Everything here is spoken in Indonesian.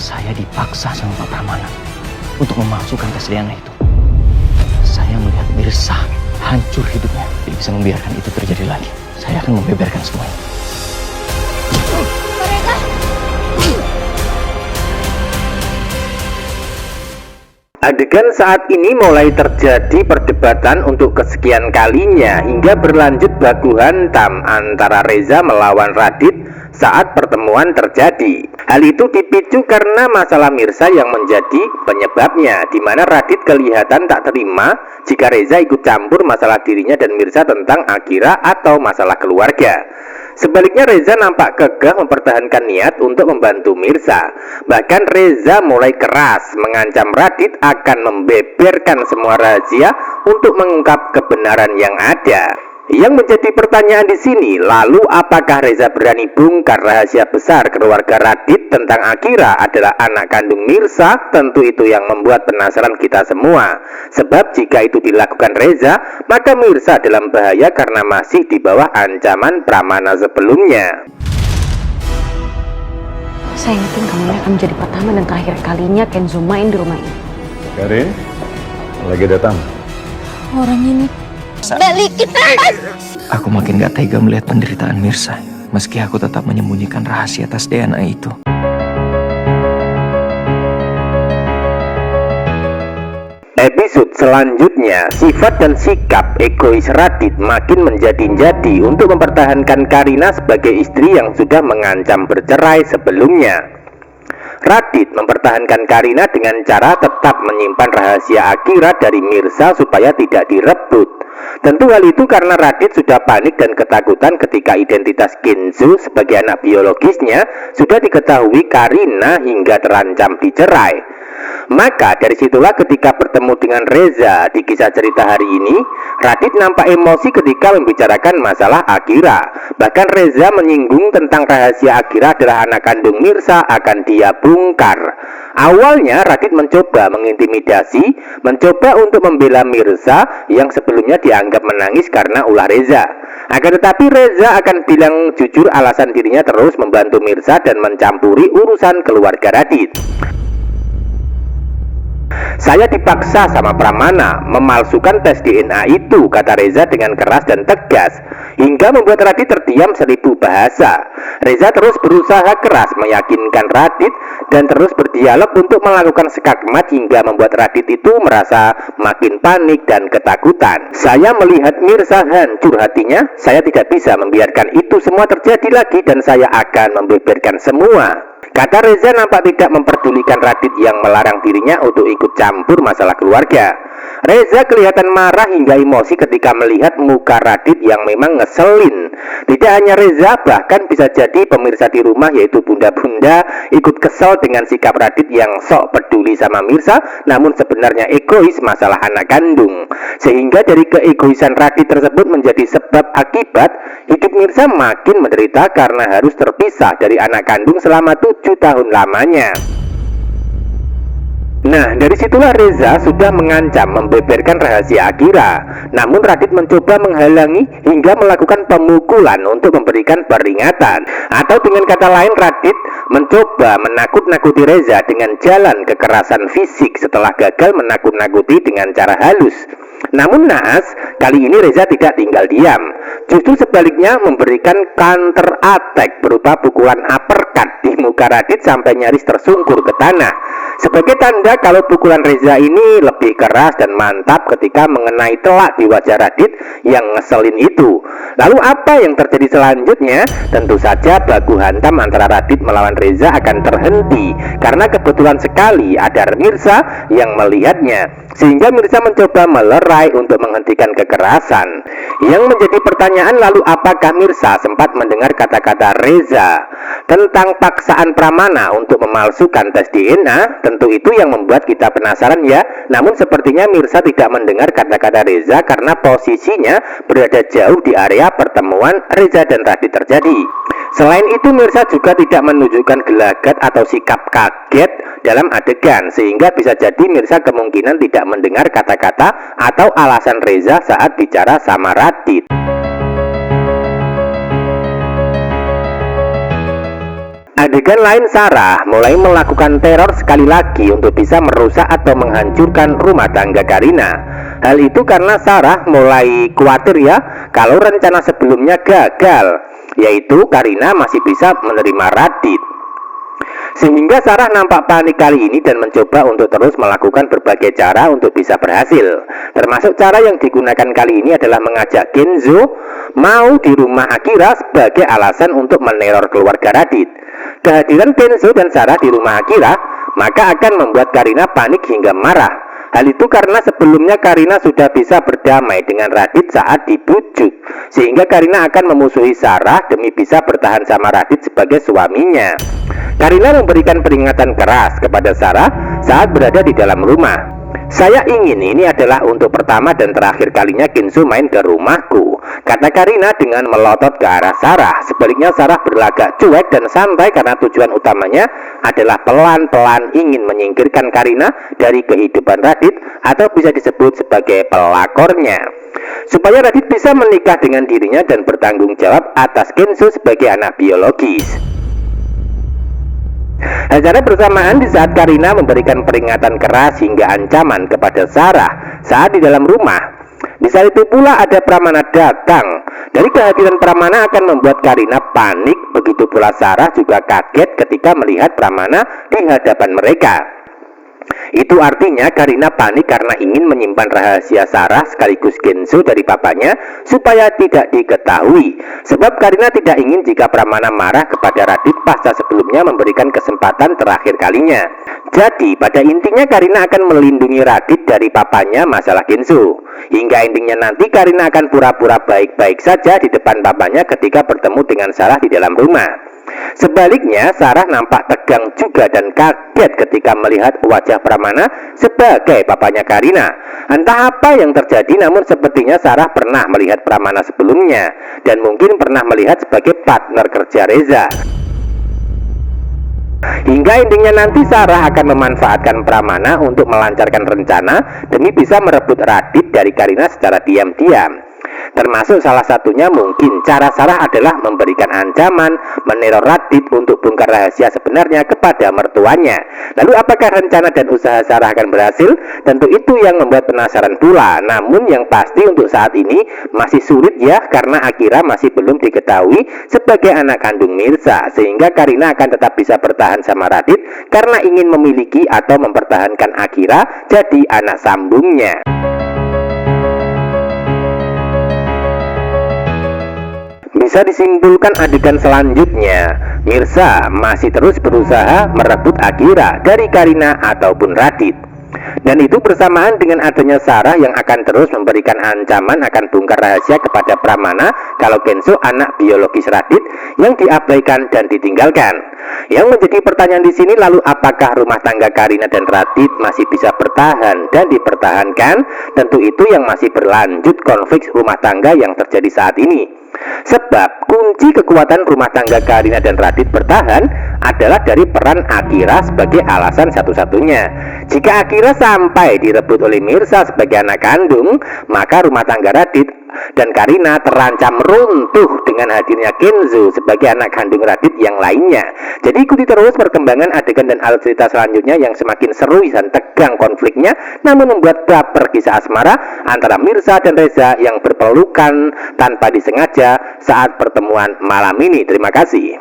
Saya dipaksa sama Pak Pramana untuk memasukkan tes DNA itu. Saya melihat Mirsa hancur hidupnya. Tidak bisa membiarkan itu terjadi lagi. Saya akan membeberkan semuanya. Adegan saat ini mulai terjadi perdebatan untuk kesekian kalinya hingga berlanjut baku hantam antara Reza melawan Radit saat pertemuan terjadi. Hal itu dipicu karena masalah Mirsa yang menjadi penyebabnya, di mana Radit kelihatan tak terima jika Reza ikut campur masalah dirinya dan Mirsa tentang Akira atau masalah keluarga. Sebaliknya Reza nampak kekeh mempertahankan niat untuk membantu Mirsa. Bahkan Reza mulai keras mengancam Radit akan membeberkan semua rahasia untuk mengungkap kebenaran yang ada. Yang menjadi pertanyaan di sini, lalu apakah Reza berani bongkar rahasia besar keluarga Radit tentang Akira adalah anak kandung Mirsa? Tentu itu yang membuat penasaran kita semua. Sebab jika itu dilakukan Reza, maka Mirsa dalam bahaya karena masih di bawah ancaman Pramana sebelumnya. Saya yakin kamu ini akan menjadi pertama dan terakhir kalinya Kenzo main di rumah ini. Karin, lagi datang. Orang ini balikin. Aku makin gak tega melihat penderitaan Mirsa, meski aku tetap menyembunyikan rahasia tes DNA itu. Episode selanjutnya, sifat dan sikap egois Radit makin menjadi-jadi untuk mempertahankan Karina sebagai istri yang sudah mengancam bercerai sebelumnya. Radit mempertahankan Karina dengan cara tetap menyimpan rahasia Akira dari Mirsa supaya tidak direbut. Tentu hal itu karena Radit sudah panik dan ketakutan ketika identitas Kenzo sebagai anak biologisnya sudah diketahui Karina hingga terancam dicerai. Maka dari situlah ketika bertemu dengan Reza di kisah cerita hari ini, Radit nampak emosi ketika membicarakan masalah Akira. Bahkan Reza menyinggung tentang rahasia Akira adalah anak kandung Mirsa akan dia bongkar. Awalnya Radit mencoba mengintimidasi, mencoba untuk membela Mirsa yang sebelumnya dianggap menangis karena ulah Reza. Akan tetapi Reza akan bilang jujur alasan dirinya terus membantu Mirsa dan mencampuri urusan keluarga Radit. Saya dipaksa sama Pramana memalsukan tes DNA itu, kata Reza dengan keras dan tegas, hingga membuat Radit terdiam 1000 bahasa. Reza terus berusaha keras meyakinkan Radit dan terus berdialog untuk melakukan skakmat hingga membuat Radit itu merasa makin panik dan ketakutan. Saya melihat Mirsa hancur hatinya, saya tidak bisa membiarkan itu semua terjadi lagi dan saya akan membeberkan semua. Kata Reza nampak tidak memperdulikan Radit yang melarang dirinya untuk ikut campur masalah keluarga. Reza kelihatan marah hingga emosi ketika melihat muka Radit yang memang ngeselin. Tidak hanya Reza, bahkan bisa jadi pemirsa di rumah yaitu bunda-bunda ikut kesel dengan sikap Radit yang sok peduli sama Mirsa, namun sebenarnya egois masalah anak kandung. Sehingga dari keegoisan Radit tersebut menjadi sebab akibat hidup Mirsa makin menderita karena harus terpisah dari anak kandung selama 7 tahun lamanya. Nah, dari situlah Reza sudah mengancam membeberkan rahasia Akira. Namun Radit mencoba menghalangi hingga melakukan pemukulan untuk memberikan peringatan. Atau dengan kata lain, Radit mencoba menakut-nakuti Reza dengan jalan kekerasan fisik setelah gagal menakut-nakuti dengan cara halus. Namun naas, kali ini Reza tidak tinggal diam. Justru sebaliknya memberikan counter attack berupa pukulan uppercut di muka Radit sampai nyaris tersungkur ke tanah. Sebagai tanda kalau pukulan Reza ini lebih keras dan mantap ketika mengenai telak di wajah Radit yang ngeselin itu. Lalu apa yang terjadi selanjutnya? Tentu saja baku hantam antara Radit melawan Reza akan terhenti karena kebetulan sekali ada Mirsa yang melihatnya, sehingga Mirsa mencoba melerai untuk menghentikan kekerasan. Yang menjadi pertanyaan, lalu apakah Mirsa sempat mendengar kata-kata Reza tentang paksaan Pramana untuk memalsukan tes DNA? Tentu itu yang membuat kita penasaran ya. Namun sepertinya Mirsa tidak mendengar kata-kata Reza karena posisinya berada jauh di area pertemuan Reza dan Radit terjadi. Selain itu Mirsa juga tidak menunjukkan gelagat atau sikap kaget dalam adegan, sehingga bisa jadi Mirsa kemungkinan tidak mendengar kata-kata atau alasan Reza saat bicara sama Radit. Adegan lain, Sarah mulai melakukan teror sekali lagi untuk bisa merusak atau menghancurkan rumah tangga Karina. Hal itu karena Sarah mulai khawatir ya kalau rencana sebelumnya gagal, yaitu Karina masih bisa menerima Radit. Sehingga Sarah nampak panik kali ini dan mencoba untuk terus melakukan berbagai cara untuk bisa berhasil. Termasuk cara yang digunakan kali ini adalah mengajak Kenzo mau di rumah Akira sebagai alasan untuk meneror keluarga Radit. Kehadiran Kenzo dan Sarah di rumah Akira maka akan membuat Karina panik hingga marah. Hal itu karena sebelumnya Karina sudah bisa berdamai dengan Radit saat dibujuk, sehingga Karina akan memusuhi Sarah demi bisa bertahan sama Radit sebagai suaminya. Karina memberikan peringatan keras kepada Sarah saat berada di dalam rumah. Saya ingin ini adalah untuk pertama dan terakhir kalinya Kenzo main ke rumahku, kata Karina dengan melotot ke arah Sarah. Sebaliknya Sarah berlagak cuek dan santai karena tujuan utamanya adalah pelan-pelan ingin menyingkirkan Karina dari kehidupan Radit, atau bisa disebut sebagai pelakornya, supaya Radit bisa menikah dengan dirinya dan bertanggung jawab atas Kenzo sebagai anak biologis. Secara bersamaan di saat Karina memberikan peringatan keras hingga ancaman kepada Sarah saat di dalam rumah, di saat itu pula ada Pramana datang. Dari kehadiran Pramana akan membuat Karina panik, begitu pula Sarah juga kaget ketika melihat Pramana di hadapan mereka. Itu artinya Karina panik karena ingin menyimpan rahasia Sarah sekaligus Kenzo dari papanya supaya tidak diketahui. Sebab Karina tidak ingin jika Pramana marah kepada Radit pasca sebelumnya memberikan kesempatan terakhir kalinya. Jadi pada intinya Karina akan melindungi Radit dari papanya masalah Kenzo. Hingga endingnya nanti Karina akan pura-pura baik-baik saja di depan papanya ketika bertemu dengan Sarah di dalam rumah. Sebaliknya Sarah nampak tegang juga dan kaget ketika melihat wajah Pramana sebagai papanya Karina. Entah apa yang terjadi, namun sepertinya Sarah pernah melihat Pramana sebelumnya dan mungkin pernah melihat sebagai partner kerja Reza. Hingga endingnya nanti Sarah akan memanfaatkan Pramana untuk melancarkan rencana demi bisa merebut Radit dari Karina secara diam-diam. Termasuk salah satunya mungkin cara Sarah adalah memberikan ancaman meneror Radit untuk bongkar rahasia sebenarnya kepada mertuanya. Lalu apakah rencana dan usaha Sarah akan berhasil? Tentu itu yang membuat penasaran pula. Namun yang pasti untuk saat ini masih sulit ya, karena Akira masih belum diketahui sebagai anak kandung Mirza, sehingga Karina akan tetap bisa bertahan sama Radit karena ingin memiliki atau mempertahankan Akira jadi anak sambungnya. Bisa disimpulkan adegan selanjutnya, Mirza masih terus berusaha merebut Akira dari Karina ataupun Radit. Dan itu bersamaan dengan adanya Sarah yang akan terus memberikan ancaman akan bongkar rahasia kepada Pramana kalau Kenzo anak biologis Radit yang diabaikan dan ditinggalkan. Yang menjadi pertanyaan di sini, lalu apakah rumah tangga Karina dan Radit masih bisa bertahan dan dipertahankan? Tentu itu yang masih berlanjut konflik rumah tangga yang terjadi saat ini. Sebab kunci kekuatan rumah tangga Karina dan Radit bertahan adalah dari peran Akira sebagai alasan satu-satunya. Jika Akira sampai direbut oleh Mirza sebagai anak kandung, maka rumah tangga Radit dan Karina terancam runtuh dengan hadirnya Kenzo sebagai anak kandung Radit yang lainnya. Jadi ikuti terus perkembangan adegan dan alur cerita selanjutnya yang semakin seru dan tegang konfliknya, namun membuat baper kisah asmara antara Mirza dan Reza yang berpelukan tanpa disengaja saat pertemuan malam ini. Terima kasih.